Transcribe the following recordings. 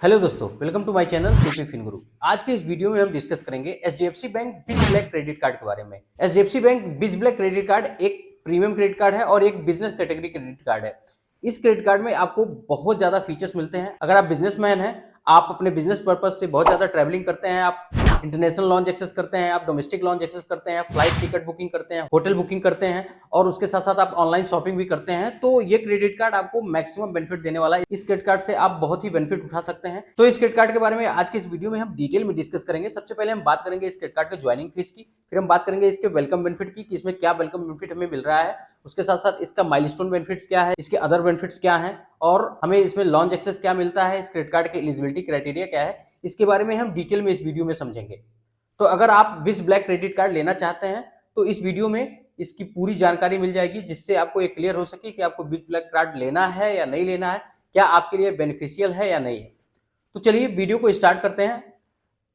Hello दोस्तों, welcome to my channel CP FinGuru. आज के इस वीडियो में हम डिस्कस करेंगे HDFC bank biz black credit card के बारे में। HDFC bank biz black credit card एक प्रीमियम क्रेडिट कार्ड है और एक बिजनेस कैटेगरी क्रेडिट कार्ड है। इस क्रेडिट कार्ड में आपको बहुत ज्यादा फीचर्स मिलते हैं। अगर आप बिजनेसमैन हैं, आप अपने बिजनेस पर्पज से बहुत ज्यादा ट्रैवलिंग करते हैं, आप इंटरनेशनल लॉन्च एक्सेस करते हैं, आप डोमेस्टिक लॉन्च एक्सेस करते हैं, फ्लाइट टिकट बुकिंग करते हैं, होटल बुकिंग करते हैं और उसके साथ साथ आप ऑनलाइन शॉपिंग भी करते हैं, तो ये क्रेडिट कार्ड आपको मैक्सिमम बेनिफिट देने वाला है। इस क्रेडिट कार्ड से आप बहुत ही बेनिफिट उठा सकते हैं। तो इस क्रेडिट कार्ड के बारे में आज के इस वीडियो में हम डिटेल में डिस्कस करेंगे। सबसे पहले हम बात करेंगे इस क्रेडिट कार्ड के ज्वाइनिंग फीस की, फिर हम बात करेंगे इसके वेलकम बेनिफिट की कि इसमें क्या वेलकम बेनिफिट हमें मिल रहा है, उसके साथ साथ इसका माइलस्टोन बेनिफिट्स क्या है, इसके अदर बेनिफिट्स क्या हैं और हमें इसमें लॉन्च एक्सेस क्या मिलता है, इस क्रेडिट कार्ड के एलिजिबिलिटी क्राइटेरिया क्या है, इसके बारे में हम डिटेल में इस वीडियो में समझेंगे। तो अगर आप बिज ब्लैक क्रेडिट कार्ड लेना चाहते हैं तो इस वीडियो में इसकी पूरी जानकारी मिल जाएगी, जिससे आपको ये क्लियर हो सके कि आपको बिज ब्लैक कार्ड लेना है या नहीं लेना है, क्या आपके लिए बेनिफिशियल है या नहीं है। तो चलिए वीडियो को स्टार्ट करते हैं।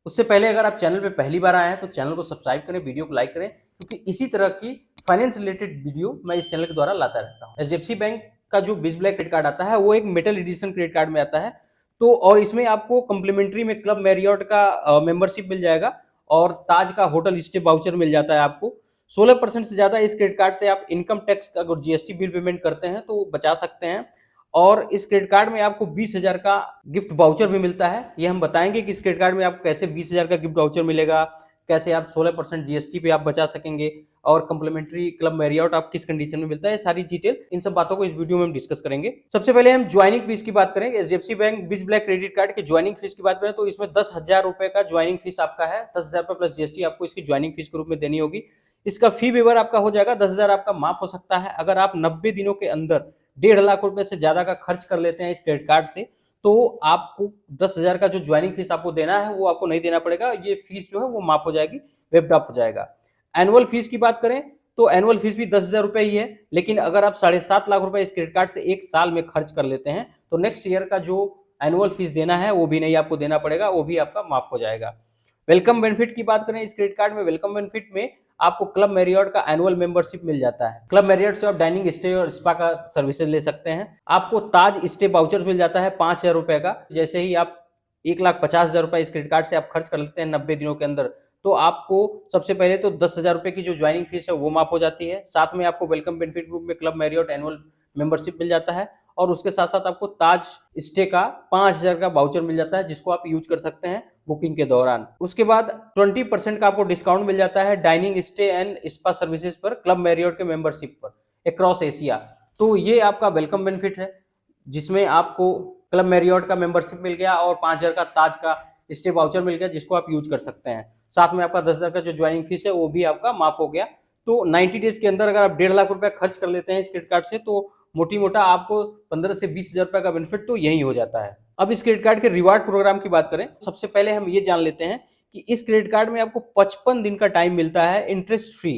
उससे पहले अगर आप चैनल पे पहली बार आए हैं तो चैनल को सब्सक्राइब करें, वीडियो को लाइक करें, क्योंकि इसी तरह की फाइनेंस रिलेटेड वीडियो मैं इस चैनल के द्वारा लाता रहता हूँ। एचडीएफसी बैंक का जो बिज ब्लैक क्रेडिट कार्ड आता है वो एक मेटल एडिशन क्रेडिट कार्ड में आता है। तो और इसमें आपको कम्प्लीमेंट्री में क्लब मैरियट का मेंबरशिप मिल जाएगा और ताज का होटल स्टे वाउचर मिल जाता है आपको। 16% से ज्यादा इस क्रेडिट कार्ड से आप इनकम टैक्स का अगर जीएसटी बिल पेमेंट करते हैं तो बचा सकते हैं। और इस क्रेडिट कार्ड में आपको 20,000 का गिफ्ट वाउचर भी मिलता है। ये हम बताएंगे कि इस क्रेडिट कार्ड में आपको कैसे 20,000 का गिफ्ट वाउचर मिलेगा, कैसे आप 16% जीएसटी पे आप बचा सकेंगे और कम्प्लीमेंट्री क्लब मैरियट आप किस कंडीशन में मिलता है, सारी डिटेल इन सब बातों को इस वीडियो में हम डिस्कस करेंगे। सबसे पहले हम ज्वाइनिंग फीस की बात करें। HDFC bank biz black credit card के ज्वाइनिंग फीस की बात करें तो इसमें 10,000 रुपए का ज्वाइनिंग फीस आपका है। 10,000 रुपए प्लस जीएसटी आपको इसकी ज्वाइनिंग फीस के रूप में देनी होगी। इसका फी वेवर आपका हो जाएगा 10,000 आपका माफ हो सकता है अगर आप 90 दिनों के अंदर 1.5 लाख रुपए से ज्यादा का खर्च कर लेते हैं इस क्रेडिट कार्ड से, तो आपको 10,000 का जो ज्वाइनिंग फीस आपको देना है वो आपको नहीं देना पड़ेगा। ये फीस जो है वो माफ हो जाएगी, वेब्ड ऑफ हो जाएगा। एनुअल फीस की बात करें तो एनुअल फीस भी 10,000 रुपए ही है, लेकिन अगर आप 7.5 लाख रुपए इस क्रेडिट कार्ड से एक साल में खर्च कर लेते हैं तो नेक्स्ट ईयर का जो एनुअल फीस देना है वो भी नहीं आपको देना पड़ेगा, वो भी आपका माफ हो जाएगा। वेलकम बेनिफिट की बात करें, इस क्रेडिट कार्ड में वेलकम बेनिफिट में आपको क्लब मैरियट का एनुअल मेंबरशिप मिल जाता है। क्लब मैरियट से आप डाइनिंग स्टे और स्पा का सर्विसेज ले सकते हैं। आपको ताज स्टे वाउचर मिल जाता है 5,000 रुपए का। जैसे ही आप 1,50,000 रुपए इस क्रेडिट कार्ड से आप खर्च कर लेते हैं 90 दिनों के अंदर, तो आपको सबसे पहले तो 10,000 रुपए की जो ज्वाइनिंग फीस है वो माफ हो जाती है। साथ में आपको वेलकम बेनिफिट ग्रुप में क्लब मैरियट एनुअल मेंबरशिप मिल जाता है और उसके साथ साथ आपको ताज स्टे का 5,000 का वाउचर मिल जाता है, जिसको आप यूज कर सकते हैं बुकिंग के दौरान। उसके बाद 20% का आपको डिस्काउंट मिल जाता है dining stay and spa services पर क्लब मैरियट के मेंबरशिप पर अक्रॉस एशिया। तो ये आपका वेलकम बेनिफिट है, जिसमें आपको क्लब मैरियट का मेंबरशिप मिल गया और 5,000 का ताज का स्टे वाउचर मिल गया, जिसको आप यूज कर सकते हैं। साथ में आपका 10,000 का जो ज्वाइनिंग फीस है वो भी आपका माफ हो गया। तो 90 डेज के अंदर अगर आप 1.5 लाख रुपए खर्च कर लेते हैं इस क्रेडिट कार्ड से, तो मोटी मोटा आपको 15 से 20,000 रुपए का बेनिफिट तो यही हो जाता है। अब इस क्रेडिट कार्ड के रिवार्ड प्रोग्राम की बात करें, सबसे पहले हम ये जान लेते हैं कि इस क्रेडिट कार्ड में आपको 55 दिन का टाइम मिलता है इंटरेस्ट फ्री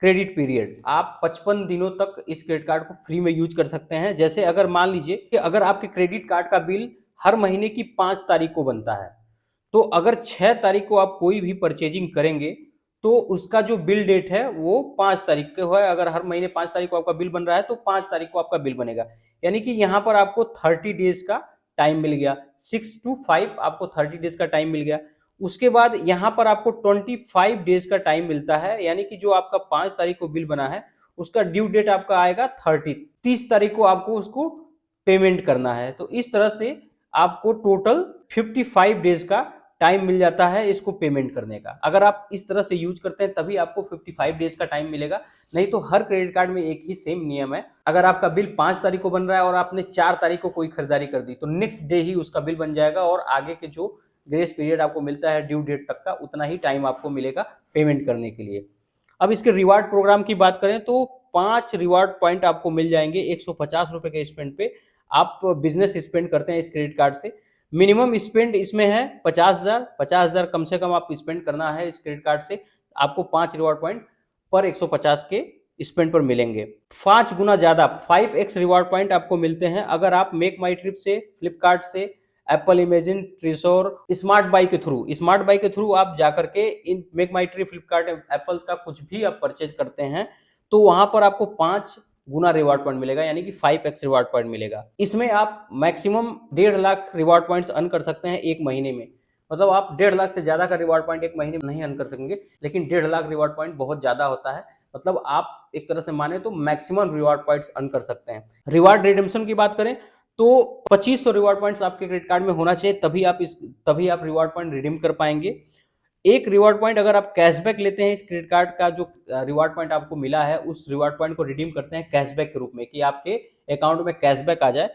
क्रेडिट पीरियड। आप 55 दिनों तक इस क्रेडिट कार्ड को फ्री में यूज कर सकते हैं। जैसे अगर मान लीजिए कि अगर आपके क्रेडिट कार्ड का बिल हर महीने की 5 तारीख को बनता है, तो अगर 6 तारीख को आप कोई भी परचेजिंग करेंगे तो उसका जो बिल डेट है वो 5 तारीख को है। अगर हर महीने 5 तारीख को आपका बिल बन रहा है तो 5 तारीख को आपका बिल बनेगा। यानी कि यहाँ पर आपको 30 डेज का टाइम मिल गया, 6 to 5 आपको 30 डेज का टाइम मिल गया। उसके बाद यहाँ पर आपको 25 डेज का टाइम मिलता है, यानी कि जो आपका 5 तारीख को बिल बना है उसका ड्यू डेट आपका आएगा 30 तारीख को आपको उसको पेमेंट करना है। तो इस तरह से आपको टोटल 55 डेज का टाइम मिल जाता है इसको पेमेंट करने का। अगर आप इस तरह से यूज करते हैं तभी आपको 55 डेज का टाइम मिलेगा, नहीं तो हर क्रेडिट कार्ड में एक ही सेम नियम है। अगर आपका बिल 5 तारीख को बन रहा है और आपने 4 तारीख को कोई खरीदारी कर दी तो नेक्स्ट डे ही उसका बिल बन जाएगा और आगे के जो ग्रेस पीरियड आपको मिलता है ड्यू डेट तक का, उतना ही टाइम आपको मिलेगा पेमेंट करने के लिए। अब इसके रिवार्ड प्रोग्राम की बात करें तो 5 रिवार्ड पॉइंट आपको मिल जाएंगे 150 रुपए के स्पेंड पे। आप बिजनेस स्पेंड करते हैं इस क्रेडिट कार्ड से, मिनिमम स्पेंड इसमें है 50,000 कम से कम आप स्पेंड करना है इस क्रेडिट कार्ड से, आपको 5 रिवार्ड पॉइंट पर 150 के स्पेंड पर मिलेंगे। 5 गुना ज्यादा 5x रिवार्ड पॉइंट आपको मिलते हैं अगर आप मेक माई ट्रिप से, फ्लिपकार्ट से, Apple imagine, treasure, smart buy के थ्रू आप जाकर के in make my trip, Flipkart, Apple का कुछ भी आप परचेज करते हैं तो वहां पर आपको 5 गुना रिवॉर्ड पॉइंट मिलेगा, यानी कि 5x रिवॉर्ड पॉइंट मिलेगा। इसमें आप maximum 1.5 lakh reward points earn कर सकते हैं एक महीने में। मतलब आप 1.5 लाख से ज्यादा का रिवॉर्ड पॉइंट एक महीने में नहीं अर्न कर सकेंगे, लेकिन 1.5 लाख रिवॉर्ड पॉइंट बहुत ज्यादा होता है। मतलब आप एक तरह से माने तो मैक्सिमम रिवॉर्ड पॉइंट्स अर्न कर सकते हैं। रिवॉर्ड रिडेम्पशन की बात करें तो 2500 रिवॉर्ड पॉइंट्स आपके क्रेडिट कार्ड में होना चाहिए, तभी आप रिवॉर्ड पॉइंट रिडीम कर पाएंगे। एक रिवॉर्ड पॉइंट अगर आप कैशबैक लेते हैं, इस क्रेडिट कार्ड का जो रिवॉर्ड पॉइंट आपको मिला है उस रिवॉर्ड पॉइंट को रिडीम करते हैं कैशबैक के रूप में, कि आपके अकाउंट में कैशबैक आ जाए,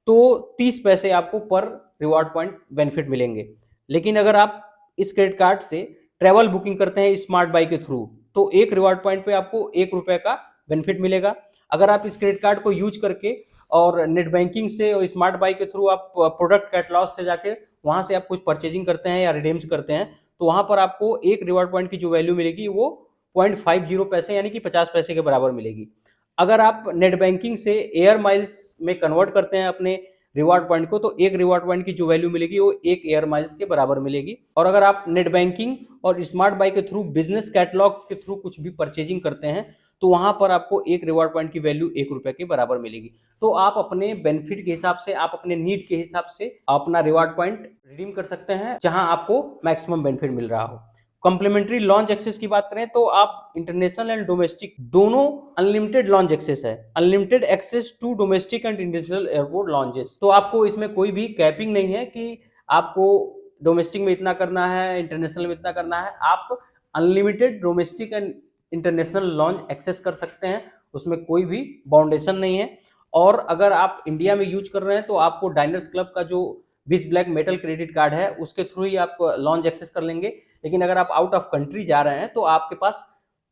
तो 30 पैसे आपको पर रिवॉर्ड पॉइंट बेनिफिट मिलेंगे। लेकिन अगर आप इस क्रेडिट कार्ड से ट्रेवल बुकिंग करते हैं स्मार्ट बाई के थ्रू, तो एक रिवॉर्ड पॉइंट पे आपको 1 रुपए का बेनिफिट मिलेगा। अगर आप इस क्रेडिट कार्ड को यूज करके और नेट बैंकिंग से और स्मार्ट बाई के थ्रू आप प्रोडक्ट कैटलॉग से जाके वहां से आप कुछ परचेजिंग करते हैं या रिडीम्स करते हैं, तो वहां पर आपको एक रिवॉर्ड पॉइंट की जो वैल्यू मिलेगी वो 0.50 पैसे यानी कि 50 पैसे के बराबर मिलेगी। अगर आप नेट बैंकिंग से एयर माइल्स में कन्वर्ट करते हैं अपने रिवॉर्ड पॉइंट को, तो एक रिवॉर्ड पॉइंट की जो वैल्यू मिलेगी वो 1 एयर माइल्स के बराबर मिलेगी। और अगर आप नेट बैंकिंग और स्मार्ट बाई के थ्रू बिजनेस कैटलॉग के थ्रू कुछ भी परचेजिंग करते हैं, तो वहां पर आपको एक रिवॉर्ड पॉइंट की वैल्यू 1 रुपए के बराबर मिलेगी। तो आप अपने बेनिफिट के हिसाब से, आप अपने नीड के हिसाब से अपना रिवॉर्ड पॉइंट रिडीम कर सकते हैं जहां आपको मैक्सिमम बेनिफिट मिल रहा हो। कॉम्प्लीमेंट्री लॉन्च एक्सेस की बात करें तो आप इंटरनेशनल एंड डोमेस्टिक दोनों अनलिमिटेड लॉन्च एक्सेस है, unlimited access to domestic and international airport lounges. तो आपको इसमें कोई भी कैपिंग नहीं है कि आपको डोमेस्टिक में इतना करना है, इंटरनेशनल में इतना करना है। आप unlimited domestic and international lounge access कर सकते हैं, उसमें कोई भी बाउंडेशन नहीं है। और अगर आप इंडिया में यूज कर रहे हैं तो आपको डाइनर्स क्लब का जो बिज ब्लैक मेटल क्रेडिट कार्ड है उसके थ्रू ही आप लॉन्च एक्सेस कर लेंगे। लेकिन अगर आप आउट ऑफ कंट्री जा रहे हैं तो आपके पास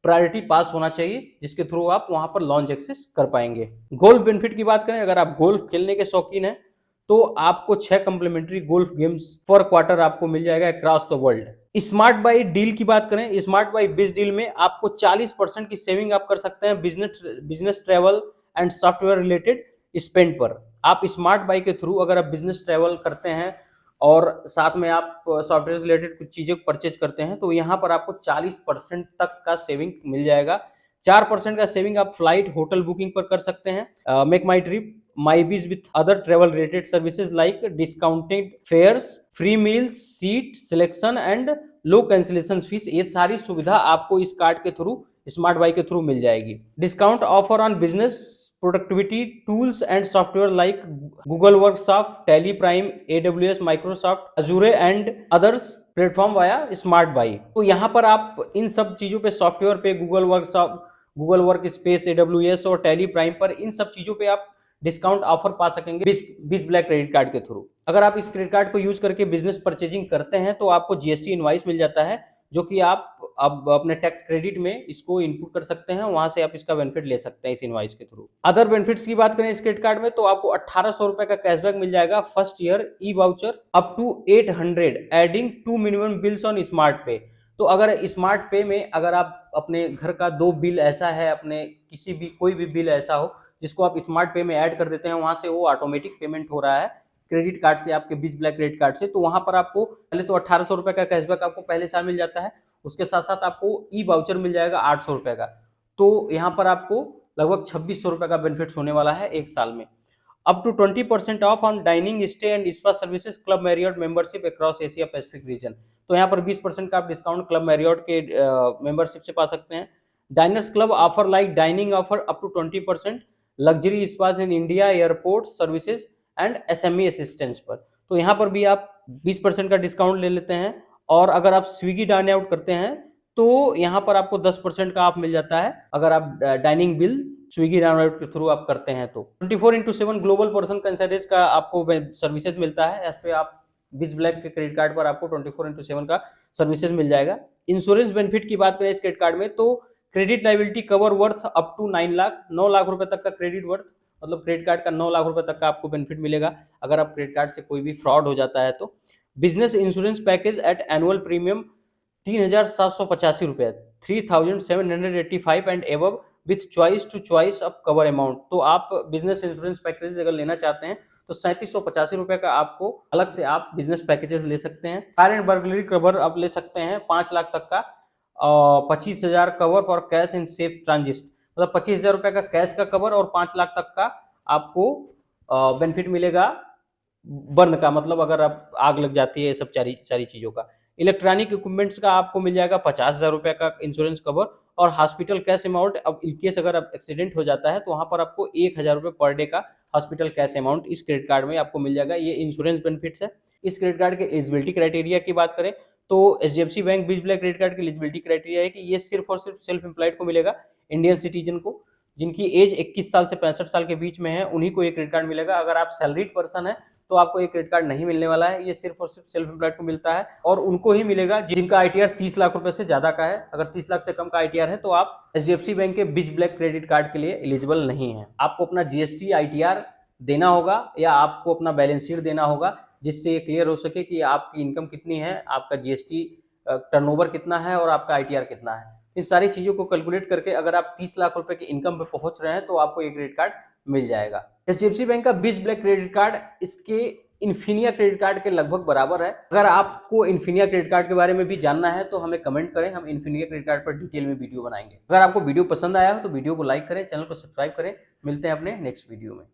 प्रायोरिटी पास होना चाहिए, जिसके थ्रू आप वहां पर लॉन्च एक्सेस कर पाएंगे। गोल्फ बेनिफिट की बात करें, अगर आप गोल्फ खेलने के शौकीन हैं तो आपको 6 कॉम्प्लीमेंट्री गोल्फ गेम्स पर क्वार्टर आपको मिल जाएगा across the world. Smart by deal की बात करें, स्मार्ट बाई बिज डील में आपको 40% की सेविंग आप कर सकते हैं business travel and software related spend पर। आप स्मार्ट बाई के थ्रू अगर आप बिजनेस ट्रेवल करते हैं और साथ में आप सॉफ्टवेयर रिलेटेड कुछ चीजें परचेज करते हैं, तो यहाँ पर आपको 40% तक का सेविंग मिल जाएगा। 4% का सेविंग आप फ्लाइट होटल बुकिंग पर कर सकते हैं। Make my trip, my biz with other travel related services like discounted fares, free meals, seat selection and low cancellation fees, ये सारी सुविधा आपको इस कार्ड के थ्रू, स्मार्ट बाई के थ्रू मिल जाएगी। Discount offer on business productivity tools and software like Google workshop, Tally Prime, AWS, Microsoft Azure and others platform via smart buy. तो यहाँ पर आप इन सब चीजों पे, सॉफ्टवेयर पे, Google workshop, Google work space, AWS और टैली प्राइम पर, इन सब चीजों पे आप डिस्काउंट ऑफर पा सकेंगे बिज ब्लैक क्रेडिट कार्ड के थ्रू। अगर आप इस क्रेडिट कार्ड को यूज करके बिजनेस परचेजिंग करते हैं तो आपको GST इनवाइस मिल जाता है, जो कि आप अब अपने टैक्स क्रेडिट में इसको इनपुट कर सकते हैं, वहां से आप इसका बेनिफिट ले सकते हैं इस इनवाइस के थ्रू। अदर बेनिफिट्स की बात करें इस क्रेडिट कार्ड में, तो आपको 1800 रुपए का कैशबैक मिल जाएगा first year, e voucher up to 800 adding to minimum bills on smart pay. तो अगर स्मार्ट पे में अगर आप अपने घर का 2 बिल ऐसा है, अपने किसी भी कोई भी बिल ऐसा हो जिसको आप स्मार्ट पे में ऐड कर देते हैं, वहां से वो ऑटोमेटिक पेमेंट हो रहा है क्रेडिट कार्ड से, आपके बिज ब्लैक क्रेडिट कार्ड से, तो वहां पर आपको पहले तो 1800 रुपए का कैशबैक आपको पहले साल मिल जाता है। उसके साथ साथ आपको ई वाउचर मिल जाएगा 800 रुपए का। तो यहाँ पर आपको लगभग 2600 रुपए का बेनिफिट होने वाला है एक साल में। Up to 20% off on dining, stay and spa services, club Marriott membership across Asia Pacific region. तो यहाँ पर 20% का आप डिस्काउंट क्लब मैरियट के मेंबरशिप से पा सकते हैं। Diners club offer like dining offer up to 20%, luxury spas in India, airport services and SME assistance पर। तो यहाँ पर भी आप 20% का डिस्काउंट ले लेते हैं। और अगर आप स्विगी डाइन आउट करते हैं तो यहाँ पर आपको 10% का ऑफ मिल जाता है, अगर आप dining bill Swiggy dine out के थ्रू आप करते हैं तो। 24/7 ग्लोबल पर्सन कंसल्टेंस का आपको सर्विसेज मिलता है। इस पे आप बिज ब्लैक के क्रेडिट कार्ड पर आपको 24/7 का सर्विसेज मिल जाएगा। इंश्योरेंस बेनिफिट की बात करें इस क्रेडिट कार्ड में, तो credit liability cover worth up to 9 lakh रुपए तक का क्रेडिट वर्थ, मतलब क्रेडिट कार्ड का 9 लाख रुपए तक का आपको बेनिफिट मिलेगा अगर आप क्रेडिट कार्ड से कोई भी फ्रॉड हो जाता है तो। Business insurance package at annual premium 3785 रुपए, 3785 and above with choice to choice of cover amount. तो आप बिजनेस इंश्योरेंस पैकेज अगर लेना चाहते हैं तो 3785 रुपए का आपको अलग से आप बिजनेस पैकेजेस ले सकते हैं। फायर एंड बर्गलरी कवर आप ले सकते हैं 5 लाख तक का, 25,000 cover for cash in safe transit, मतलब 25,000 रुपए का कैश का कवर और 5 लाख तक का आपको बेनिफिट मिलेगा बर्न का, मतलब अगर आप आग लग जाती है, ये सब सारी सारी चीजों का। इलेक्ट्रॉनिक इक्विपमेंट्स का आपको मिल जाएगा 50,000 रुपए का इंश्योरेंस कवर, और हॉस्पिटल कैश अमाउंट, अब इन केस अगर आप एक्सीडेंट हो जाता है तो वहां पर आपको 1,000 रुपए पर डे का हॉस्पिटल कैश अमाउंट इस क्रेडिट कार्ड में आपको मिल जाएगा। ये इंश्योरेंस बेनिफिट्स है। इस क्रेडिट कार्ड के एलिजिबिलिटी क्राइटेरिया की बात करें तो एचडीएफसी बैंक बीज ब्लैक क्रेडिट कार्ड की एलिजिबिलिटी क्राइटेरिया है कि ये सिर्फ और सिर्फ सेल्फ एम्प्लॉयड को मिलेगा, इंडियन सिटीजन को, जिनकी एज 21 साल से 65 साल के बीच में है, उन्हीं को ये क्रेडिट कार्ड मिलेगा। अगर आप सैलरीड पर्सन है तो आपको ये क्रेडिट कार्ड नहीं मिलने वाला है, ये सिर्फ और सिर्फ सेल्फ एम्प्लॉयड को मिलता है, और उनको ही मिलेगा जिनका आईटीआर 30 लाख रुपए से ज्यादा का है। अगर 30 लाख से कम का आईटीआर है तो आप एचडीएफसी बैंक के बीज ब्लैक क्रेडिट कार्ड के लिए एलिजिबल नहीं है। आपको अपना जीएसटी आईटीआर देना होगा या आपको अपना बैलेंस शीट देना होगा, जिससे ये क्लियर हो सके कि आपकी इनकम कितनी है, आपका जीएसटी टर्नओवर कितना है और आपका आईटीआर कितना है। इन सारी चीजों को कैलकुलेट करके अगर आप 30 लाख रुपए की इनकम पे पहुंच रहे हैं तो आपको ये क्रेडिट कार्ड मिल जाएगा। एचडीएफसी बैंक का बीज ब्लैक क्रेडिट कार्ड इसके इन्फिनिया क्रेडिट कार्ड के लगभग बराबर है। अगर आपको इन्फिनिया क्रेडिट कार्ड के बारे में भी जानना है तो हमें कमेंट करें, हम इन्फिनिया क्रेडिट कार्ड पर डिटेल में वीडियो बनाएंगे। अगर आपको वीडियो पसंद आया हो तो वीडियो को लाइक करें, चैनल को सब्सक्राइब करें। मिलते हैं अपने नेक्स्ट वीडियो में।